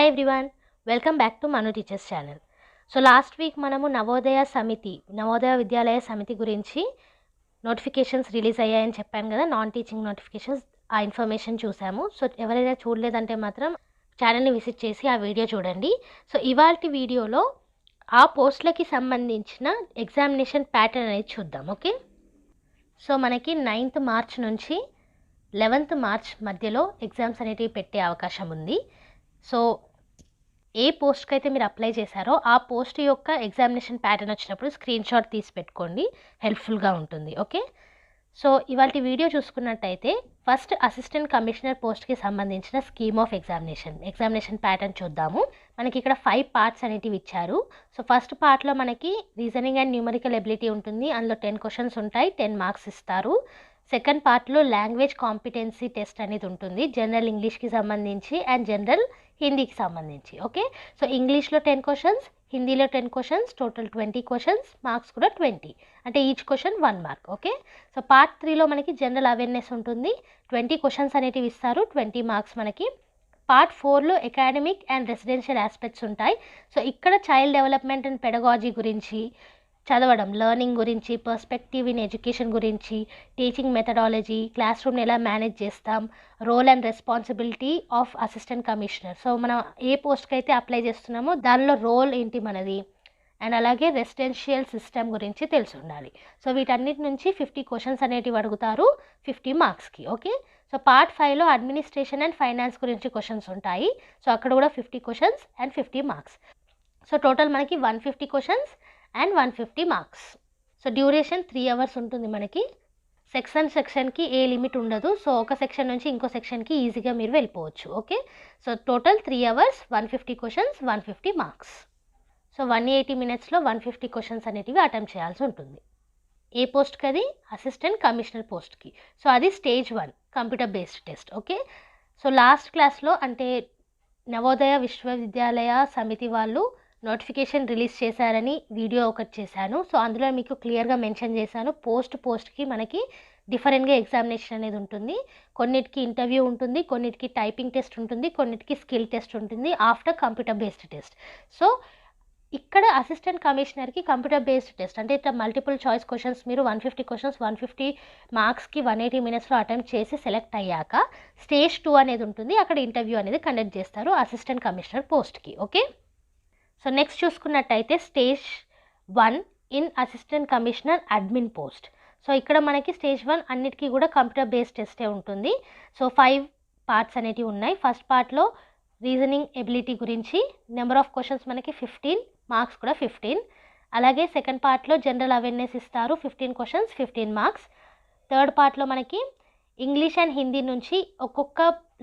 Hi everyone, welcome back to Manu Teachers channel. So last week మనము నవోదయ విద్యాలయ సమితి గురించి notifications release అయ్యాయని చెప్పాను కదా, నాన్ టీచింగ్ నోటిఫికేషన్స్. ఆ ఇన్ఫర్మేషన్ చూసాము. సో ఎవరైనా చూడలేదంటే మాత్రం ఛానల్ని విజిట్ చేసి ఆ వీడియో చూడండి. సో ఇవాల్టి వీడియోలో ఆ పోస్టులకి సంబంధించిన ఎగ్జామినేషన్ ప్యాటర్న్ అనేది చూద్దాం. ఓకే, సో మనకి 9th మార్చ్ నుంచి 11th మార్చ్ మధ్యలో ఎగ్జామ్స్ అనేటివి పెట్టే అవకాశం ఉంది. సో ఏ పోస్ట్కి అయితే మీరు అప్లై చేశారో ఆ పోస్ట్ యొక్క ఎగ్జామినేషన్ ప్యాటర్న్ వచ్చినప్పుడు స్క్రీన్ షాట్ తీసి పెట్టుకోండి, హెల్ప్ఫుల్గా ఉంటుంది. ఓకే, సో ఇవాళ వీడియో చూసుకున్నట్టయితే ఫస్ట్ అసిస్టెంట్ కమిషనర్ పోస్ట్కి సంబంధించిన స్కీమ్ ఆఫ్ ఎగ్జామినేషన్ ప్యాటర్న్ చూద్దాము. మనకి ఇక్కడ 5 పార్ట్స్ అనేటివి ఇచ్చారు. సో ఫస్ట్ పార్ట్లో మనకి రీజనింగ్ అండ్ న్యూమరికల్ ఎబిలిటీ ఉంటుంది. అందులో 10 క్వశ్చన్స్ ఉంటాయి, 10 మార్క్స్ ఇస్తారు. సెకండ్ పార్ట్లో లాంగ్వేజ్ కాంపిటెన్సీ టెస్ట్ అనేది ఉంటుంది, జనరల్ ఇంగ్లీష్కి సంబంధించి అండ్ జనరల్ హిందీకి సంబంధించి. ఓకే, సో ఇంగ్లీష్లో 10 క్వశ్చన్స్, హిందీలో 10 క్వశ్చన్స్, టోటల్ 20 క్వశ్చన్స్, మార్క్స్ కూడా 20, అంటే each question 1 mark. Okay, so part 3లో మనకి జనరల్ అవేర్నెస్ ఉంటుంది, 20 క్వశ్చన్స్ అనేటివి ఇస్తారు, 20 మార్క్స్ మనకి. పార్ట్ 4లో అకాడమిక్ అండ్ రెసిడెన్షియల్ ఆస్పెక్ట్స్ ఉంటాయి. సో ఇక్కడ చైల్డ్ డెవలప్మెంట్ అండ్ పెడగాజీ గురించి చదవడం, లెర్నింగ్ గురించి, పర్స్పెక్టివ్ ఇన్ ఎడ్యుకేషన్ గురించి, టీచింగ్ మెథడాలజీ, క్లాస్ రూమ్ని ఎలా మేనేజ్ చేస్తాం, role and responsibility of assistant commissioner. So మనం ఏ పోస్ట్కి అయితే అప్లై చేస్తున్నామో దానిలో రోల్ ఏంటి మనది, అండ్ అలాగే రెసిడెన్షియల్ సిస్టమ్ గురించి తెలిసి ఉండాలి. సో వీటన్నిటి నుంచి 50 క్వశ్చన్స్ అనేటివి అడుగుతారు, 50 మార్క్స్కి. ఓకే, సో పార్ట్ 5లో అడ్మినిస్ట్రేషన్ అండ్ ఫైనాన్స్ గురించి క్వశ్చన్స్ ఉంటాయి. సో అక్కడ కూడా 50 questions and 50 marks. So total మనకి 150 questions and 150 marks. So duration 3 hours ఉంటుంది మనకి. సెక్షన్కి ఏ లిమిట్ ఉండదు. సో ఒక సెక్షన్ నుంచి ఇంకో సెక్షన్కి ఈజీగా మీరు వెళ్ళిపోవచ్చు. Okay, so total 3 hours, 150 questions, 150 marks. So 180 మినిట్స్లో 150 క్వశ్చన్స్ అనేటివి అటెంప్ట్ చేయాల్సి ఉంటుంది. ఏ పోస్ట్కి అది? అసిస్టెంట్ కమిషనర్ పోస్ట్కి. సో అది stage 1 computer based test. Okay, so last క్లాస్లో అంటే నవోదయ విశ్వవిద్యాలయ సమితి వాళ్ళు నోటిఫికేషన్ రిలీజ్ చేశారని వీడియో ఒకటి చేశాను. సో అందులో మీకు క్లియర్గా మెన్షన్ చేశాను, పోస్ట్కి మనకి డిఫరెంట్గా ఎగ్జామినేషన్ అనేది ఉంటుంది. కొన్నిటికి ఇంటర్వ్యూ ఉంటుంది, కొన్నిటికి టైపింగ్ టెస్ట్ ఉంటుంది, కొన్నిటికి స్కిల్ టెస్ట్ ఉంటుంది after computer based test. So ఇక్కడ అసిస్టెంట్ కమిషనర్కి కంప్యూటర్ బేస్డ్ టెస్ట్ అంటే ఇట్లా మల్టిపుల్ చాయిస్ క్వశ్చన్స్ మీరు 150 క్వశ్చన్స్ 150 మార్క్స్కి 180 మినిట్స్లో అటెంప్ట్ చేసి సెలెక్ట్ అయ్యాక స్టేజ్ 2 అనేది ఉంటుంది, అక్కడ ఇంటర్వ్యూ అనేది కండక్ట్ చేస్తారు అసిస్టెంట్ కమిషనర్ పోస్ట్కి. ఓకే, సో నెక్స్ట్ చూసుకున్నట్టయితే stage 1 in assistant commissioner admin post. So ఇక్కడ మనకి స్టేజ్ 1 అన్నిటికీ కూడా కంప్యూటర్ బేస్డ్ టెస్టే ఉంటుంది. సో 5 పార్ట్స్ అనేటివి ఉన్నాయి. ఫస్ట్ పార్ట్లో రీజనింగ్ ఎబిలిటీ గురించి నెంబర్ ఆఫ్ క్వశ్చన్స్ మనకి 15, మార్క్స్ కూడా 15. అలాగే సెకండ్ పార్ట్లో జనరల్ అవేర్నెస్ ఇస్తారు, 15 క్వశ్చన్స్, 15 మార్క్స్. థర్డ్ పార్ట్లో మనకి ఇంగ్లీష్ అండ్ హిందీ నుంచి ఒక్కొక్క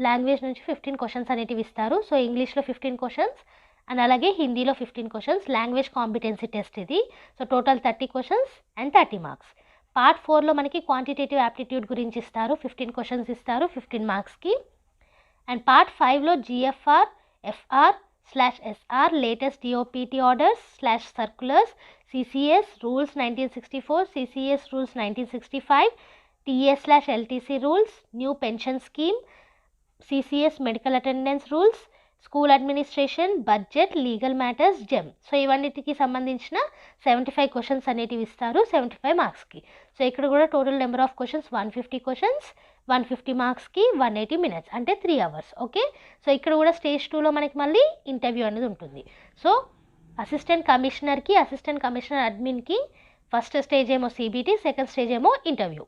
లాంగ్వేజ్ నుంచి 15 క్వశ్చన్స్ అనేటివి ఇస్తారు. సో ఇంగ్లీష్లో 15 క్వశ్చన్స్ అండ్ అలాగే హిందీలో 15 క్వశ్చన్స్, లాంగ్వేజ్ కాంపిటెన్సీ టెస్ట్ ఇది. So total 30 questions and 30 marks. Part 4లో మనకి క్వాంటిటేటివ్ యాప్టిట్యూడ్ గురించి ఇస్తారు, 15 క్వశ్చన్స్ ఇస్తారు, 15 మార్క్స్కి. అండ్ పార్ట్ 5లో GFR, FR/SR, latest DOPT orders /circulars, CCS rules 1964, CCS rules 1965, TS/LTC rules, new pension scheme, CCS medical attendance rules, school administration, budget, legal matters, GeM. So ఇవన్నిటికి సంబంధించిన 75 questions అనేటివి ఇస్తారు, 75 మార్క్స్కి. సో ఇక్కడ కూడా total number of questions 150 questions, 150 మార్క్స్కి, 180 minutes అంటే 3 hours. Okay, so ఇక్కడ కూడా స్టేజ్ 2లో మనకి మళ్ళీ ఇంటర్వ్యూ అనేది ఉంటుంది. సో అసిస్టెంట్ కమిషనర్ అడ్మిన్కి ఫస్ట్ స్టేజ్ ఏమో CBT, సెకండ్ స్టేజ్ ఏమో ఇంటర్వ్యూ.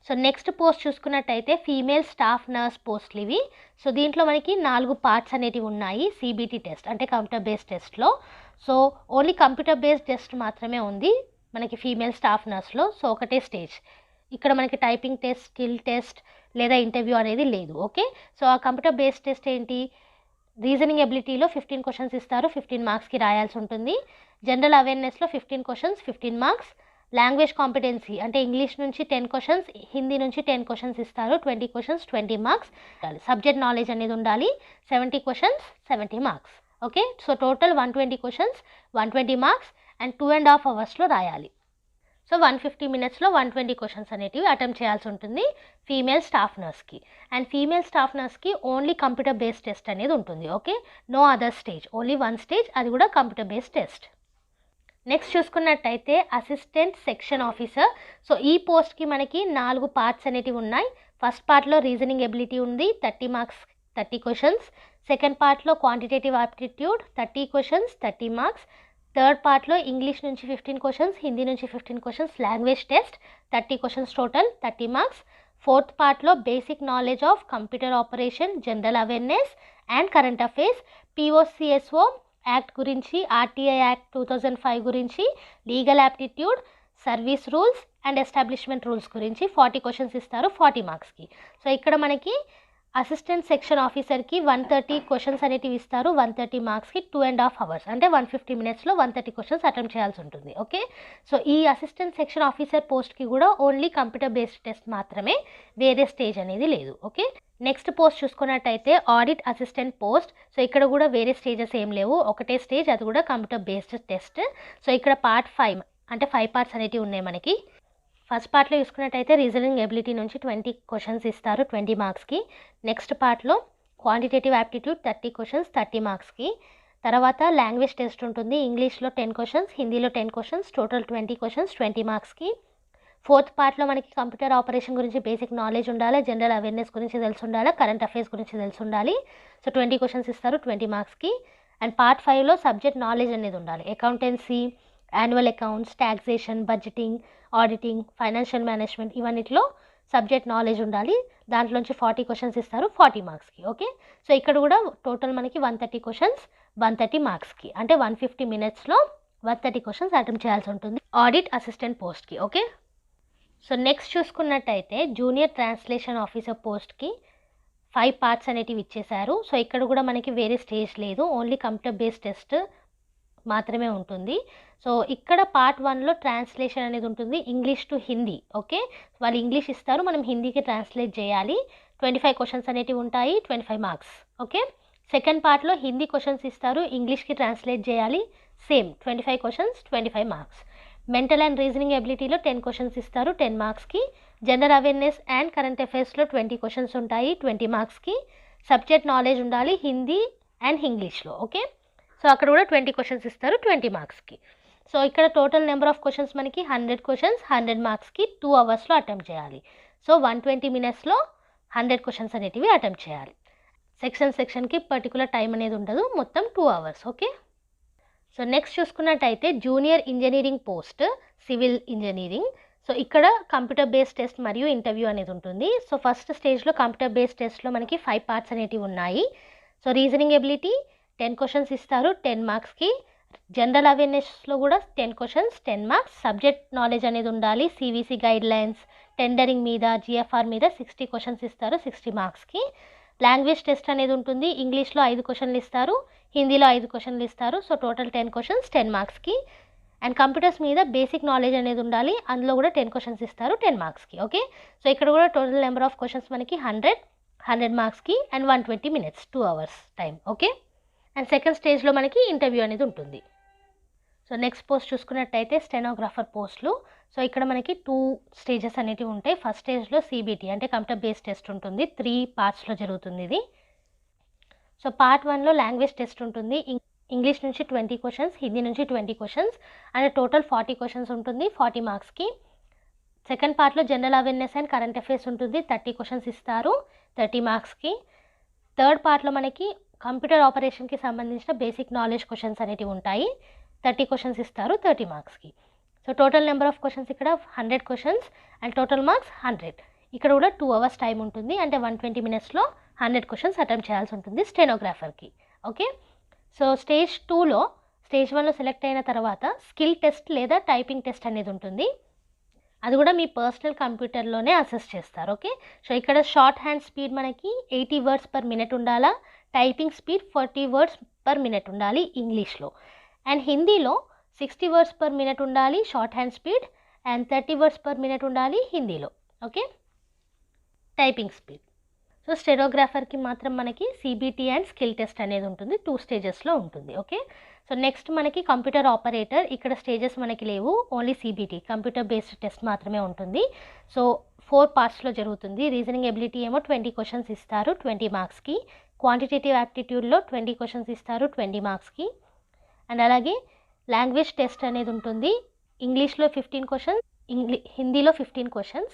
సో నెక్స్ట్ పోస్ట్ చూసుకున్నట్టయితే ఫీమేల్ స్టాఫ్ నర్స్ పోస్ట్లు ఇవి. సో దీంట్లో మనకి 4 పార్ట్స్ అనేటివి ఉన్నాయి CBT టెస్ట్ అంటే కంప్యూటర్ బేస్డ్ టెస్ట్లో. So only computer based test మాత్రమే ఉంది మనకి ఫీమేల్ స్టాఫ్ నర్స్లో. సో ఒకటే స్టేజ్, ఇక్కడ మనకి టైపింగ్ టెస్ట్, స్కిల్ టెస్ట్ లేదా ఇంటర్వ్యూ అనేది లేదు. ఓకే, సో ఆ కంప్యూటర్ బేస్డ్ టెస్ట్ ఏంటి? రీజనింగ్ ఎబిలిటీలో 15 క్వశ్చన్స్ ఇస్తారు, 15 మార్క్స్కి రాయాల్సి ఉంటుంది. జనరల్ అవేర్నెస్లో 15 క్వశ్చన్స్, 15 మార్క్స్. లాంగ్వేజ్ కాంపిటెన్సీ అంటే ఇంగ్లీష్ నుంచి 10 క్వశ్చన్స్, హిందీ నుంచి 10 క్వశ్చన్స్ ఇస్తారు, 20 క్వశ్చన్స్, 20 మార్క్స్. సబ్జెక్ట్ నాలెడ్జ్ అనేది ఉండాలి, 70 questions, 70 marks. Okay, so total 120 questions, 120 marks and 2.5 అవర్స్లో రాయాలి. సో 150 మినిట్స్లో 120 క్వశ్చన్స్ అనేటివి అటెంప్ట్ చేయాల్సి ఉంటుంది ఫీమేల్ స్టాఫ్ నర్స్కి. అండ్ ఫీమేల్ స్టాఫ్ నర్స్కి ఓన్లీ కంప్యూటర్ బేస్డ్ టెస్ట్ అనేది ఉంటుంది. Okay, no other stage, only one stage, అది కూడా కంప్యూటర్ బేస్డ్ టెస్ట్. నెక్స్ట్ చూసుకున్నట్టయితే అసిస్టెంట్ సెక్షన్ ఆఫీసర్. సో ఈ పోస్ట్కి మనకి 4 పార్ట్స్ అనేటివి ఉన్నాయి. ఫస్ట్ పార్ట్లో రీజనింగ్ ఎబిలిటీ ఉంది, 30 మార్క్స్ 30 క్వశ్చన్స్. సెకండ్ పార్ట్లో quantitative aptitude 30 questions 30 marks. Third పార్ట్లో ఇంగ్లీష్ నుంచి 15 క్వశ్చన్స్, హిందీ నుంచి 15 questions, language test 30 questions total 30 marks. Fourth పార్ట్లో basic knowledge of computer operation, general awareness and current affairs, POCSO act గురించి, RTI act 2005 గురించి, legal aptitude, service rules and establishment rules గురించి 40 questions ఇస్తారు 40 మార్క్స్కి. So ఇక్కడ మనకి assistant section ఆఫీసర్కి 130 questions అనేటివి ఇస్తారు 130 మార్క్స్కి 2.5 hours, అంటే 150 మినిట్స్లో 130 క్వశ్చన్స్ అటెంప్ట్ చేయాల్సి ఉంటుంది. ఓకే, సో ఈ అసిస్టెంట్ సెక్షన్ ఆఫీసర్ పోస్ట్కి కూడా ఓన్లీ కంప్యూటర్ బేస్డ్ టెస్ట్ మాత్రమే, వేరే స్టేజ్ అనేది లేదు. ఓకే, నెక్స్ట్ పోస్ట్ చూసుకున్నట్టయితే ఆడిట్ అసిస్టెంట్ పోస్ట్. సో ఇక్కడ కూడా వేరే స్టేజెస్ ఏం లేవు, ఒకటే స్టేజ్, అది కూడా కంప్యూటర్ బేస్డ్ టెస్ట్. సో ఇక్కడ పార్ట్ 5 అంటే 5 పార్ట్స్ అనేటివి ఉన్నాయి మనకి. ఫస్ట్ పార్ట్లో చూసుకున్నట్టయితే రీజనింగ్ ఎబిలిటీ నుంచి 20 క్వశ్చన్స్ ఇస్తారు 20 మార్క్స్కి. నెక్స్ట్ పార్ట్లో క్వాంటిటేటివ్ యాప్టిట్యూడ్ 30 క్వశ్చన్స్ 30 మార్క్స్కి. తర్వాత లాంగ్వేజ్ టెస్ట్ ఉంటుంది, ఇంగ్లీష్లో 10 క్వశ్చన్స్, హిందీలో 10 క్వశ్చన్స్, టోటల్ 20 క్వశ్చన్స్ 20 మార్క్స్కి. ఫోర్త్ పార్ట్లో మనకి కంప్యూటర్ ఆపరేషన్ గురించి బేసిక్ నాలెడ్జ్ ఉండాలి, జనరల్ అవేర్నెస్ గురించి తెలిసి ఉండాలి, కరెంట్ అఫైర్స్ గురించి తెలిసి ఉండాలి. సో 20 క్వశ్చన్స్ ఇస్తారు 20 మార్క్స్కి. అండ్ పార్ట్ 5లో సబ్జెక్ట్ నాలెడ్జ్ అనేది ఉండాలి, accountancy, annual accounts, taxation, budgeting, auditing, financial management, ఇవన్నిట్లో సబ్జెక్ట్ నాలెడ్జ్ ఉండాలి. దాంట్లోంచి 40 క్వశ్చన్స్ ఇస్తారు 40 మార్క్స్కి. ఓకే, సో ఇక్కడ కూడా టోటల్ మనకి 130 క్వశ్చన్స్ 130 మార్క్స్కి, అంటే 150 మినిట్స్లో 130 క్వశ్చన్స్ అటెంప్ట్ చేయాల్సి ఉంటుంది ఆడిట్ అసిస్టెంట్ పోస్ట్కి. ఓకే, సో నెక్స్ట్ చూసుకున్నట్టయితే జూనియర్ ట్రాన్స్లేషన్ ఆఫీసర్ పోస్ట్కి 5 పార్ట్స్ అనేటివి ఇచ్చేశారు. సో ఇక్కడ కూడా మనకి వేరే స్టేజ్ లేదు, ఓన్లీ కంప్యూటర్ బేస్డ్ టెస్ట్ మాత్రమే ఉంటుంది. సో ఇక్కడ పార్ట్ 1లో ట్రాన్స్లేషన్ అనేది ఉంటుంది, ఇంగ్లీష్ టు హిందీ. ఓకే, వాళ్ళు ఇంగ్లీష్ ఇస్తారు, మనం హిందీకి ట్రాన్స్లేట్ చేయాలి. 25 క్వశ్చన్స్ అనేటివి ఉంటాయి 25 మార్క్స్. ఓకే, సెకండ్ పార్ట్లో హిందీ క్వశ్చన్స్ ఇస్తారు, ఇంగ్లీష్కి ట్రాన్స్లేట్ చేయాలి, same 25 questions 25 marks. Mental and reasoning ఎబిలిటీలో 10 క్వశ్చన్స్ ఇస్తారు 10 మార్క్స్కి. జనరల్ అవేర్నెస్ అండ్ కరెంట్ అఫైర్స్లో 20 క్వశ్చన్స్ ఉంటాయి 20 మార్క్స్కి. సబ్జెక్ట్ నాలెడ్జ్ ఉండాలి హిందీ అండ్ ఇంగ్లీష్లో. ఓకే, సో అక్కడ కూడా 20 క్వశ్చన్స్ ఇస్తారు 20 మార్క్స్కి. సో ఇక్కడ టోటల్ నెంబర్ ఆఫ్ క్వశ్చన్స్ మనకి 100 క్వశ్చన్స్ 100 మార్క్స్కి 2 అవర్స్లో అటెంప్ట్ చేయాలి. సో 120 మినిట్స్లో 100 క్వశ్చన్స్ అనేటివి అటెంప్ట్ చేయాలి. సెక్షన్కి పర్టికులర్ టైం అనేది ఉండదు, మొత్తం 2 అవర్స్. ఓకే, సో నెక్స్ట్ చూసుకున్నట్టయితే junior engineering post civil engineering. So ఇక్కడ కంప్యూటర్ బేస్డ్ టెస్ట్ మరియు ఇంటర్వ్యూ అనేది ఉంటుంది. సో ఫస్ట్ స్టేజ్లో కంప్యూటర్ బేస్డ్ టెస్ట్లో మనకి 5 పార్ట్స్ అనేటివి ఉన్నాయి. సో రీజనింగ్ ఎబిలిటీ 10 క్వశ్చన్స్ ఇస్తారు 10 మార్క్స్కి. జనరల్ అవేర్నెస్లో కూడా 10 క్వశ్చన్స్ 10 మార్క్స్. సబ్జెక్ట్ నాలెడ్జ్ అనేది ఉండాలి, సివిసి గైడ్ లైన్స్, టెండరింగ్ మీద, జిఎఫ్ఆర్ మీద 60 క్వశ్చన్స్ ఇస్తారు 60 మార్క్స్కి. లాంగ్వేజ్ టెస్ట్ అనేది ఉంటుంది, ఇంగ్లీష్లో 5 క్వశ్చన్లు ఇస్తారు, హిందీలో 5 క్వశ్చన్లు ఇస్తారు. సో టోటల్ 10 క్వశ్చన్స్ 10 మార్క్స్కి. అండ్ కంప్యూటర్స్ మీద బేసిక్ నాలెడ్జ్ అనేది ఉండాలి, అందులో కూడా 10 క్వశ్చన్స్ ఇస్తారు 10 మార్క్స్కి. ఓకే, సో ఇక్కడ కూడా టోటల్ నెంబర్ ఆఫ్ క్వశ్చన్స్ మనకి 100 మార్క్స్కి and 120 minutes 2 hours time. Okay, and second స్టేజ్లో మనకి ఇంటర్వ్యూ అనేది ఉంటుంది. సో నెక్స్ట్ పోస్ట్ చూసుకున్నట్టయితే స్టెనోగ్రాఫర్ పోస్టులు. సో ఇక్కడ మనకి 2 స్టేజెస్ అనేటివి ఉంటాయి. ఫస్ట్ స్టేజ్లో సిబిటి అంటే కంప్యూటర్ బేస్డ్ టెస్ట్ ఉంటుంది, 3 పార్ట్స్లో జరుగుతుంది ఇది. సో పార్ట్ 1లో లాంగ్వేజ్ టెస్ట్ ఉంటుంది, ఇంగ్లీష్ నుంచి 20 క్వశ్చన్స్, హిందీ నుంచి 20 క్వశ్చన్స్, అంటే టోటల్ 40 క్వశ్చన్స్ ఉంటుంది 40 మార్క్స్కి. సెకండ్ పార్ట్లో general awareness and current affairs ఉంటుంది, 30 క్వశ్చన్స్ ఇస్తారు 30 మార్క్స్కి. థర్డ్ పార్ట్లో మనకి కంప్యూటర్ ఆపరేషన్కి సంబంధించిన బేసిక్ నాలెడ్జ్ క్వశ్చన్స్ అనేటివి ఉంటాయి, 30 క్వశ్చన్స్ ఇస్తారు 30 మార్క్స్కి. So total number of questions ఇక్కడ 100 క్వశ్చన్స్ అండ్ టోటల్ మార్క్స్ 100. ఇక్కడ కూడా 2 అవర్స్ టైం ఉంటుంది, అంటే 120 మినిట్స్లో 100 క్వశ్చన్స్ అటెంప్ట్ చేయాల్సి ఉంటుంది స్టెనోగ్రాఫర్కి. ఓకే, సో స్టేజ్ 2లో స్టేజ్ 1లో సెలెక్ట్ అయిన తర్వాత స్కిల్ టెస్ట్ లేదా టైపింగ్ టెస్ట్ అనేది ఉంటుంది, అది కూడా మీ పర్సనల్ కంప్యూటర్లోనే అసెస్ చేస్తారు. ఓకే, సో ఇక్కడ షార్ట్ హ్యాండ్ స్పీడ్ మనకి 80 వర్డ్స్ పర్ మినిట్ ఉండాలా, typing speed 40 words per minute ఉండాలి ఇంగ్లీష్లో. అండ్ హిందీలో 60 వర్డ్స్ పర్ మినిట్ ఉండాలి short hand speed, and 30 words per minute ఉండాలి హిందీలో. Okay, typing speed. సో స్టెనోగ్రాఫర్కి మాత్రం మనకి సిబిటి అండ్ స్కిల్ టెస్ట్ అనేది ఉంటుంది, 2 స్టేజెస్లో ఉంటుంది. ఓకే, సో నెక్స్ట్ మనకి కంప్యూటర్ ఆపరేటర్, ఇక్కడ స్టేజెస్ మనకి లేవు, only CBT computer based test మాత్రమే ఉంటుంది. సో 4 పార్ట్స్లో జరుగుతుంది. రీజనింగ్ ఎబిలిటీ ఏమో 20 క్వశ్చన్స్ ఇస్తారు 20 మార్క్స్కి. క్వాంటిటేటివ్ యాప్టిట్యూడ్లో 20 క్వశ్చన్స్ ఇస్తారు 20 మార్క్స్కి. అండ్ అలాగే లాంగ్వేజ్ టెస్ట్ అనేది ఉంటుంది. ఇంగ్లీష్లో 15 క్వశ్చన్స్, హిందీలో 15 క్వశ్చన్స్,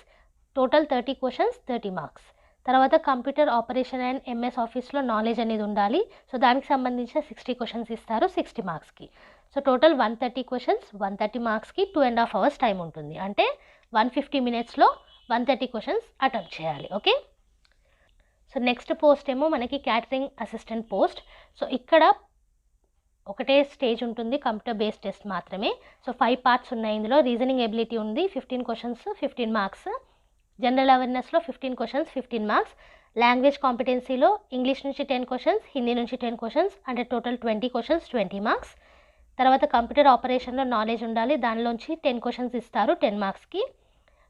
టోటల్ 30 క్వశ్చన్స్ 30 మార్క్స్. తర్వాత కంప్యూటర్ ఆపరేషన్ అండ్ MS ఆఫీస్లో నాలెడ్జ్ అనేది ఉండాలి. సో దానికి సంబంధించిన 60 క్వశ్చన్స్ ఇస్తారు 60 మార్క్స్కి. సో టోటల్ 130 క్వశ్చన్స్ 130 మార్క్స్కి 2.5 hours టైం ఉంటుంది. అంటే 150 minutesలో 130 క్వశ్చన్స్ అటెంప్ట్ చేయాలి. ఓకే. సో నెక్స్ట్ పోస్ట్ ఏమో మనకి క్యాటరింగ్ అసిస్టెంట్ పోస్ట్. సో ఇక్కడ ఒకటే స్టేజ్ ఉంటుంది, కంప్యూటర్ బేస్డ్ టెస్ట్ మాత్రమే. సో 5 పార్ట్స్ ఉన్నాయి ఇందులో. రీజనింగ్ ఎబిలిటీ ఉంది 15 క్వశ్చన్స్ 15 మార్క్స్. జనరల్ అవేర్నెస్లో 15 క్వశ్చన్స్ 15 మార్క్స్. లాంగ్వేజ్ కాంపిటెన్సీలో ఇంగ్లీష్ నుంచి 10 క్వశ్చన్స్, హిందీ నుంచి 10 క్వశ్చన్స్, అంటే టోటల్ 20 క్వశ్చన్స్ 20 మార్క్స్. తర్వాత కంప్యూటర్ ఆపరేషన్లో నాలెడ్జ్ ఉండాలి, దానిలోంచి 10 క్వశ్చన్స్ ఇస్తారు 10 మార్క్స్కి.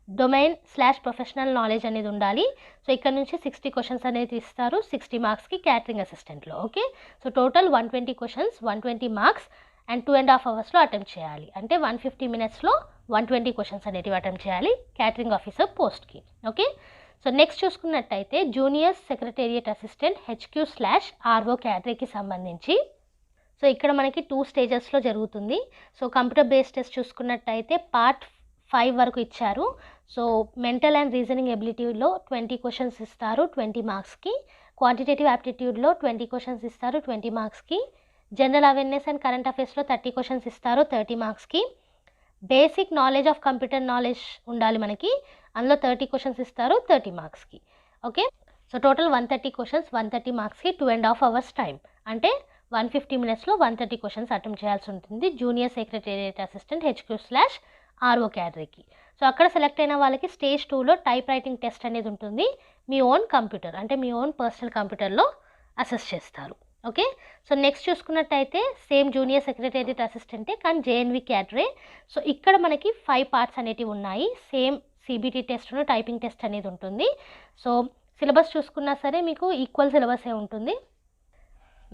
డొమైన్/ప్రొఫెషనల్ నాలెడ్జ్ అనేది ఉండాలి. సో ఇక్కడ నుంచి 60 క్వశ్చన్స్ అనేది ఇస్తారు 60 మార్క్స్కి క్యాటరింగ్ అసిస్టెంట్లో. Okay. So total 120 questions 120 marks and 2.5 hours attempt చేయాలి. అంటే 150 minutesలో 120 క్వశ్చన్స్ అనేటివి అటెంప్ట్ చేయాలి క్యాటరింగ్ ఆఫీసర్ పోస్ట్కి. ఓకే. సో నెక్స్ట్ చూసుకున్నట్టయితే జూనియర్ సెక్రటేరియట్ అసిస్టెంట్ HQ/RO కేటగిరీకి సంబంధించి. సో ఇక్కడ మనకి 2 స్టేజెస్లో జరుగుతుంది. సో కంప్యూటర్ బేస్డ్ టెస్ట్ చూసుకున్నట్టయితే పార్ట్ 5 వరకు ఇచ్చారు. సో మెంటల్ అండ్ రీజనింగ్ ఎబిలిటీలో 20 క్వశ్చన్స్ ఇస్తారు 20 మార్క్స్కి. క్వాంటిటేటివ్ యాప్టిట్యూడ్లో 20 క్వశ్చన్స్ ఇస్తారు 20 మార్క్స్కి. జనరల్ అవేర్నెస్ అండ్ కరెంట్ అఫైర్స్లో 30 క్వశ్చన్స్ ఇస్తారు 30 మార్క్స్కి. Basic knowledge of computer knowledge ఉండాలి మనకి, అందులో 30 క్వశ్చన్స్ ఇస్తారు 30 మార్క్స్కి. ఓకే. సో టోటల్ 130 క్వశ్చన్స్ 130 మార్క్స్కి 2.5 hours టైం. అంటే 150 minutesలో 130 క్వశ్చన్స్ అటెంప్ట్ చేయాల్సి ఉంటుంది జూనియర్ సెక్రటేరియట్ అసిస్టెంట్ HQ/RO కేటగిరీకి. సో అక్కడ సెలెక్ట్ అయిన వాళ్ళకి స్టేజ్ 2లో టైప్ రైటింగ్ టెస్ట్ అనేది ఉంటుంది. మీ ఓన్ కంప్యూటర్, అంటే మీ ఓన్ పర్సనల్ కంప్యూటర్లో అసెస్ చేస్తారు. ఓకే. సో నెక్స్ట్ చూసుకున్నట్టయితే సేమ్ జూనియర్ సెక్రటేరియట్ అసిస్టెంటే కానీ JNV కేటగిరీ. సో ఇక్కడ మనకి 5 పార్ట్స్ అనేటివి ఉన్నాయి. సేమ్ CBT టెస్ట్ను టైపింగ్ టెస్ట్ అనేది ఉంటుంది. సో సిలబస్ చూసుకున్నా సరే మీకు ఈక్వల్ సిలబసే ఉంటుంది.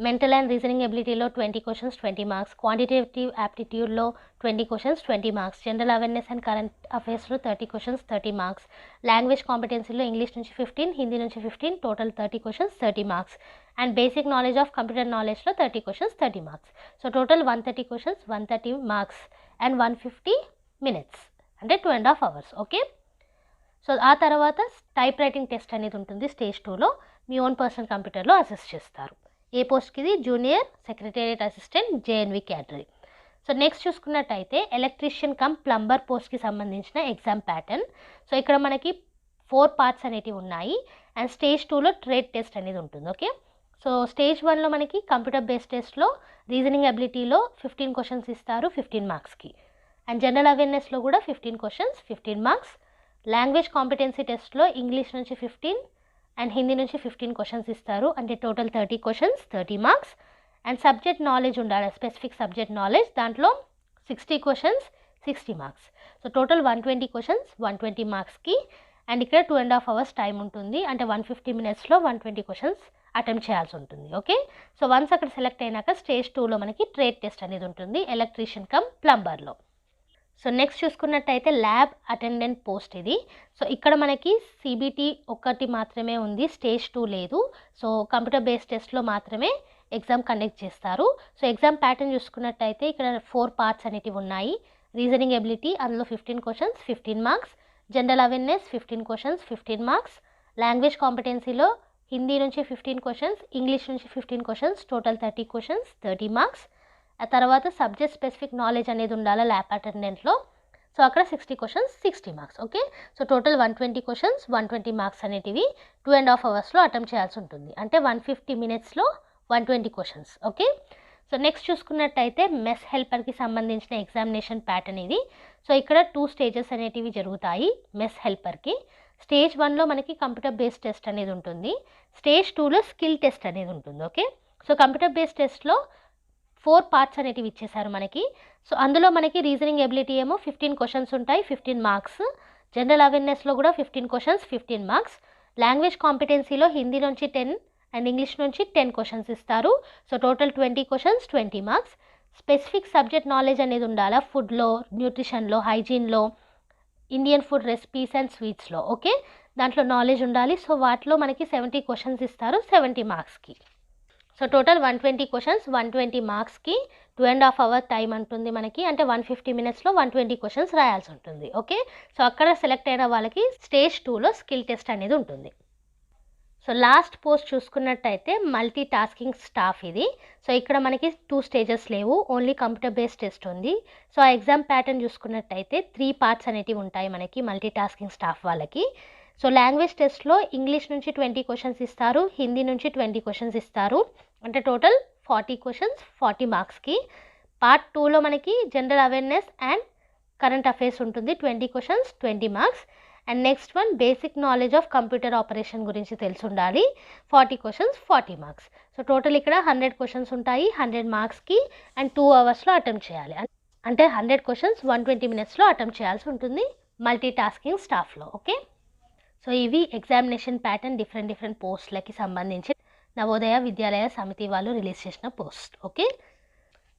మెంటల్ అండ్ రీజనింగ్ ఎబిలిటీలో 20 క్వశ్చన్స్ 20 మార్క్స్. క్వాంటిటేటివ్ యాప్టిట్యూడ్లో 20 questions 20 marks. General awareness and current అఫైర్స్లో 30 క్వశ్చన్స్ 30 మార్క్స్. లాంగ్వేజ్ కాంపిటెన్సీలో ఇంగ్లీష్ నుంచి 15, హిందీ నుంచి 15, total 30 questions 30 marks. And basic knowledge of computer నాలెడ్జ్లో 30 questions 30 marks. So total 130 questions 130 marks and 150 minutes, అంటే 2.5 hours. Okay. So ఆ తర్వాత type writing test అనేది ఉంటుంది స్టేజ్ 2లో. మీ ఓన్ పర్సనల్ కంప్యూటర్లో అసెస్ చేస్తారు. ఏ పోస్ట్కి ఇది? Junior secretariat assistant JNV category. So next చూసుకున్నట్టయితే ఎలక్ట్రీషియన్ కమ్ ప్లంబర్ పోస్ట్కి సంబంధించిన ఎగ్జామ్ ప్యాటర్న్. సో ఇక్కడ మనకి 4 పార్ట్స్ అనేటివి ఉన్నాయి. అండ్ స్టేజ్ 2లో ట్రేడ్ టెస్ట్ అనేది ఉంటుంది. ఓకే. సో స్టేజ్ 1లో మనకి కంప్యూటర్ బేస్డ్ టెస్ట్లో రీజనింగ్ ఎబిలిటీలో 15 క్వశ్చన్స్ ఇస్తారు 15 మార్క్స్కి. అండ్ జనరల్ అవేర్నెస్లో కూడా 15 క్వశ్చన్స్ 15 మార్క్స్. లాంగ్వేజ్ కాంపిటెన్సీ టెస్ట్లో ఇంగ్లీష్ నుంచి 15 అండ్ హిందీ నుంచి 15 క్వశ్చన్స్ ఇస్తారు, అంటే total 30 questions 30 marks. And subject knowledge ఉండాలి, స్పెసిఫిక్ సబ్జెక్ట్ నాలెడ్జ్, దాంట్లో 60 questions 60 marks. So total 120 questions 120 మార్క్స్కి. అండ్ ఇక్కడ 2.5 hours టైం ఉంటుంది, అంటే 150 minutesలో 120 క్వశ్చన్స్ అటెంప్ట్ చేయాల్సి ఉంటుంది. ఓకే. సో వన్స్ అక్కడ సెలెక్ట్ అయినాక స్టేజ్ 2లో మనకి ట్రేడ్ టెస్ట్ అనేది ఉంటుంది ఎలక్ట్రీషియన్ కమ్ ప్లంబర్లో. సో నెక్స్ట్ చూసుకున్నట్టయితే ల్యాబ్ అటెండెంట్ పోస్ట్ ఇది. సో ఇక్కడ మనకి CBT ఒకటి మాత్రమే ఉంది, స్టేజ్ 2 లేదు. సో కంప్యూటర్ బేస్డ్ టెస్ట్లో మాత్రమే ఎగ్జామ్ కండక్ట్ చేస్తారు. సో ఎగ్జామ్ ప్యాటర్న్ చూసుకున్నట్టయితే ఇక్కడ 4 పార్ట్స్ అనేటివి ఉన్నాయి. రీజనింగ్ ఎబిలిటీ, అందులో 15 questions 15 marks. General awareness 15 questions 15 marks. Language కాంపిటెన్సీలో హిందీ నుంచి 15 క్వశ్చన్స్, ఇంగ్లీష్ నుంచి 15 క్వశ్చన్స్, టోటల్ 30 క్వశ్చన్స్ 30 మార్క్స్. ఆ తర్వాత సబ్జెక్ట్ స్పెసిఫిక్ నాలెడ్జ్ అనేది ఉండాలి ల్యాబ్ అటెండెంట్లో. సో అక్కడ 60 questions 60 marks. Okay. So total 120 questions 120 marks అనేటివి 2.5 hours అటెంప్ట్ చేయాల్సి ఉంటుంది, అంటే 150 minutesలో 120 క్వశ్చన్స్. ఓకే. సో నెక్స్ట్ చూసుకున్నట్టయితే మెస్ హెల్పర్కి సంబంధించిన ఎగ్జామినేషన్ ప్యాటర్న్ ఇది. సో ఇక్కడ 2 స్టేజెస్ అనేటివి జరుగుతాయి మెస్ హెల్పర్కి. స్టేజ్ 1లో మనకి కంప్యూటర్ బేస్డ్ టెస్ట్ అనేది ఉంటుంది. స్టేజ్ 2లో స్కిల్ టెస్ట్ అనేది ఉంటుంది. ఓకే. సో కంప్యూటర్ బేస్డ్ టెస్ట్లో 4 పార్ట్స్ అనేటివి ఇచ్చేసారు మనకి. సో అందులో మనకి రీజనింగ్ ఎబిలిటీ ఏమో 15 క్వశ్చన్స్ ఉంటాయి 15 మార్క్స్. జనరల్ అవేర్నెస్లో కూడా 15 క్వశ్చన్స్ 15 మార్క్స్. లాంగ్వేజ్ కాంపిటెన్సీలో హిందీ నుంచి 10 అండ్ ఇంగ్లీష్ నుంచి 10 క్వశ్చన్స్ ఇస్తారు. So total 20 questions 20 marks. Specific subject knowledge అనేది ఉండాలా, ఫుడ్లో, న్యూట్రిషన్లో, హైజీన్లో, ఇండియన్ ఫుడ్ రెసిపీస్ అండ్ స్వీట్స్లో. ఓకే, దాంట్లో నాలెడ్జ్ ఉండాలి. సో వాటిలో మనకి 70 క్వశ్చన్స్ ఇస్తారు 70 మార్క్స్కి. సో టోటల్ 120 క్వశ్చన్స్ 120 మార్క్స్కి 2.5 అవర్ టైం ఉంటుంది మనకి. అంటే 150 మినిట్స్లో 120 క్వశ్చన్స్ రాయాల్సి ఉంటుంది. ఓకే, సో అక్కడ సెలెక్ట్ అయిన వాళ్ళకి స్టేజ్ 2లో స్కిల్ టెస్ట్ అనేది ఉంటుంది. సో లాస్ట్ పోస్ట్ చూసుకున్నట్టయితే మల్టీ టాస్కింగ్ స్టాఫ్ ఇది. సో ఇక్కడ మనకి 2 స్టేజెస్ లేవు, ఓన్లీ కంప్యూటర్ బేస్డ్ టెస్ట్ ఉంది. సో ఆ ఎగ్జామ్ ప్యాటర్న్ చూసుకున్నట్టయితే 3 పార్ట్స్ అనేటివి ఉంటాయి మనకి మల్టీ టాస్కింగ్ స్టాఫ్ వాళ్ళకి. సో లాంగ్వేజ్ టెస్ట్లో ఇంగ్లీష్ నుంచి 20 క్వశ్చన్స్ ఇస్తారు, హిందీ నుంచి 20 క్వశ్చన్స్ ఇస్తారు. అంటే టోటల్ 40 క్వశ్చన్స్ 40 మార్క్స్కి. పార్ట్ 2లో మనకి general awareness and current affairs ఉంటుంది, 20 questions 20 marks. And next one basic knowledge of computer operation గురించి తెలిసి ఉండాలి, 40 క్వశ్చన్స్ 40 మార్క్స్. సో టోటల్ ఇక్కడ 100 క్వశ్చన్స్ ఉంటాయి 100 మార్క్స్కి అండ్ 2 అవర్స్లో అటెంప్ట్ చేయాలి. అంటే 100 క్వశ్చన్స్ 120 మినిట్స్లో అటెంప్ట్ చేయాల్సి ఉంటుంది మల్టీ టాస్కింగ్ స్టాఫ్లో. ఓకే, సో ఇవి ఎగ్జామినేషన్ ప్యాటర్న్ డిఫరెంట్ పోస్ట్లకి సంబంధించి నవోదయ విద్యాలయ సమితి వాళ్ళు రిలీజ్ చేసిన పోస్ట్. ఓకే,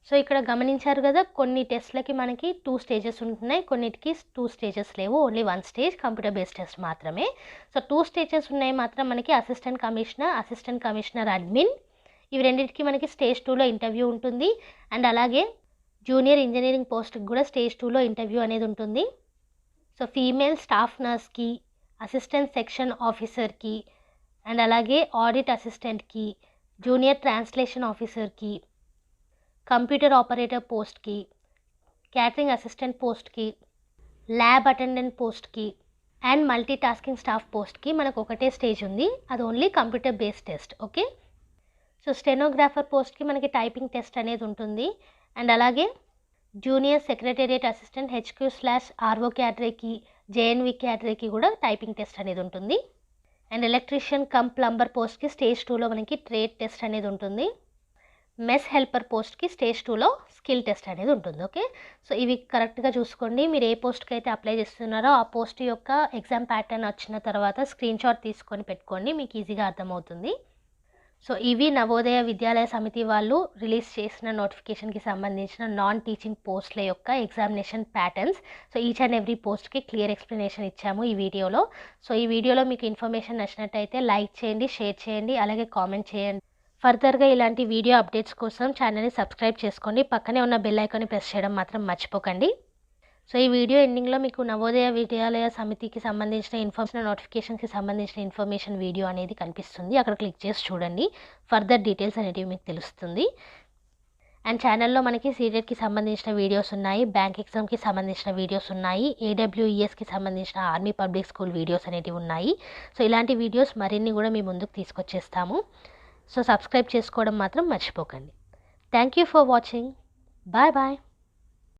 సో ఇక్కడ గమనించారు కదా, కొన్ని టెస్ట్లకి మనకి 2 స్టేజెస్ ఉంటున్నాయి, కొన్నిటికి 2 స్టేజెస్ లేవు, only 1 stage computer based test మాత్రమే. సో 2 స్టేజెస్ ఉన్నాయి మాత్రం మనకి అసిస్టెంట్ కమిషనర్ అడ్మిన్. ఇవి రెండింటికి మనకి స్టేజ్ 2లో ఇంటర్వ్యూ ఉంటుంది. అండ్ అలాగే జూనియర్ ఇంజనీరింగ్ పోస్ట్కి కూడా స్టేజ్ 2లో ఇంటర్వ్యూ అనేది ఉంటుంది. సో ఫీమేల్ స్టాఫ్ నర్స్కి, అసిస్టెంట్ సెక్షన్ ఆఫీసర్కి, అండ్ అలాగే ఆడిట్ అసిస్టెంట్కి, జూనియర్ ట్రాన్స్లేషన్ ఆఫీసర్కి, కంప్యూటర్ ఆపరేటర్ పోస్ట్కి, క్యాటరింగ్ అసిస్టెంట్ పోస్ట్కి, ల్యాబ్ అటెండెంట్ పోస్ట్కి అండ్ మల్టీ టాస్కింగ్ స్టాఫ్ పోస్ట్కి మనకు ఒకటే స్టేజ్ ఉంది, అది only computer based test. Okay, so stenographer పోస్ట్కి మనకి టైపింగ్ టెస్ట్ అనేది ఉంటుంది. అండ్ అలాగే జూనియర్ సెక్రటేరియట్ అసిస్టెంట్ HQ/RO క్యాటరీకి, JNV క్యాటరీకి కూడా టైపింగ్ టెస్ట్ అనేది ఉంటుంది. అండ్ ఎలక్ట్రీషియన్ కమ్ ప్లంబర్ పోస్ట్కి స్టేజ్ 2లో మనకి ట్రేడ్ టెస్ట్ అనేది ఉంటుంది. మెస్ హెల్పర్ పోస్ట్కి స్టేజ్ 2లో స్కిల్ టెస్ట్ అనేది ఉంటుంది. ఓకే, సో ఇవి కరెక్ట్గా చూసుకోండి. మీరు ఏ పోస్ట్కి అయితే అప్లై చేస్తున్నారో ఆ పోస్ట్ యొక్క ఎగ్జామ్ ప్యాటర్న్ వచ్చిన తర్వాత స్క్రీన్ షాట్ తీసుకొని పెట్టుకోండి, మీకు ఈజీగా అర్థమవుతుంది. సో ఇవి నవోదయ విద్యాలయ సమితి వాళ్ళు రిలీజ్ చేసిన నోటిఫికేషన్కి సంబంధించిన నాన్ టీచింగ్ పోస్ట్ల యొక్క examination patterns. So each and every పోస్ట్కి క్లియర్ ఎక్స్ప్లెనేషన్ ఇచ్చాము ఈ వీడియోలో. సో ఈ వీడియోలో మీకు ఇన్ఫర్మేషన్ నచ్చినట్టయితే లైక్ చేయండి, షేర్ చేయండి, అలాగే కామెంట్ చేయండి. ఫర్దర్గా ఇలాంటి వీడియో అప్డేట్స్ కోసం ఛానల్ని సబ్స్క్రైబ్ చేసుకోండి, పక్కనే ఉన్న బెల్ ఐకాన్ని ప్రెస్ చేయడం మాత్రం మర్చిపోకండి. సో ఈ వీడియో ఎండింగ్లో మీకు నవోదయ విద్యాలయ సమితికి సంబంధించిన నోటిఫికేషన్కి సంబంధించిన ఇన్ఫర్మేషన్ వీడియో అనేది కనిపిస్తుంది, అక్కడ క్లిక్ చేసి చూడండి, ఫర్దర్ డీటెయిల్స్ అనేటివి మీకు తెలుస్తుంది. అండ్ ఛానల్లో మనకి సీటెట్కి సంబంధించిన వీడియోస్ ఉన్నాయి, బ్యాంక్ ఎగ్జామ్కి సంబంధించిన వీడియోస్ ఉన్నాయి, AWESకి సంబంధించిన ఆర్మీ పబ్లిక్ స్కూల్ వీడియోస్ అనేటివి ఉన్నాయి. సో ఇలాంటి వీడియోస్ మరిన్ని కూడా మీ ముందుకు తీసుకొచ్చేస్తాము. సో సబ్స్క్రైబ్ చేసుకోవడం మాత్రం మర్చిపోకండి. Thank you for watching. Bye bye.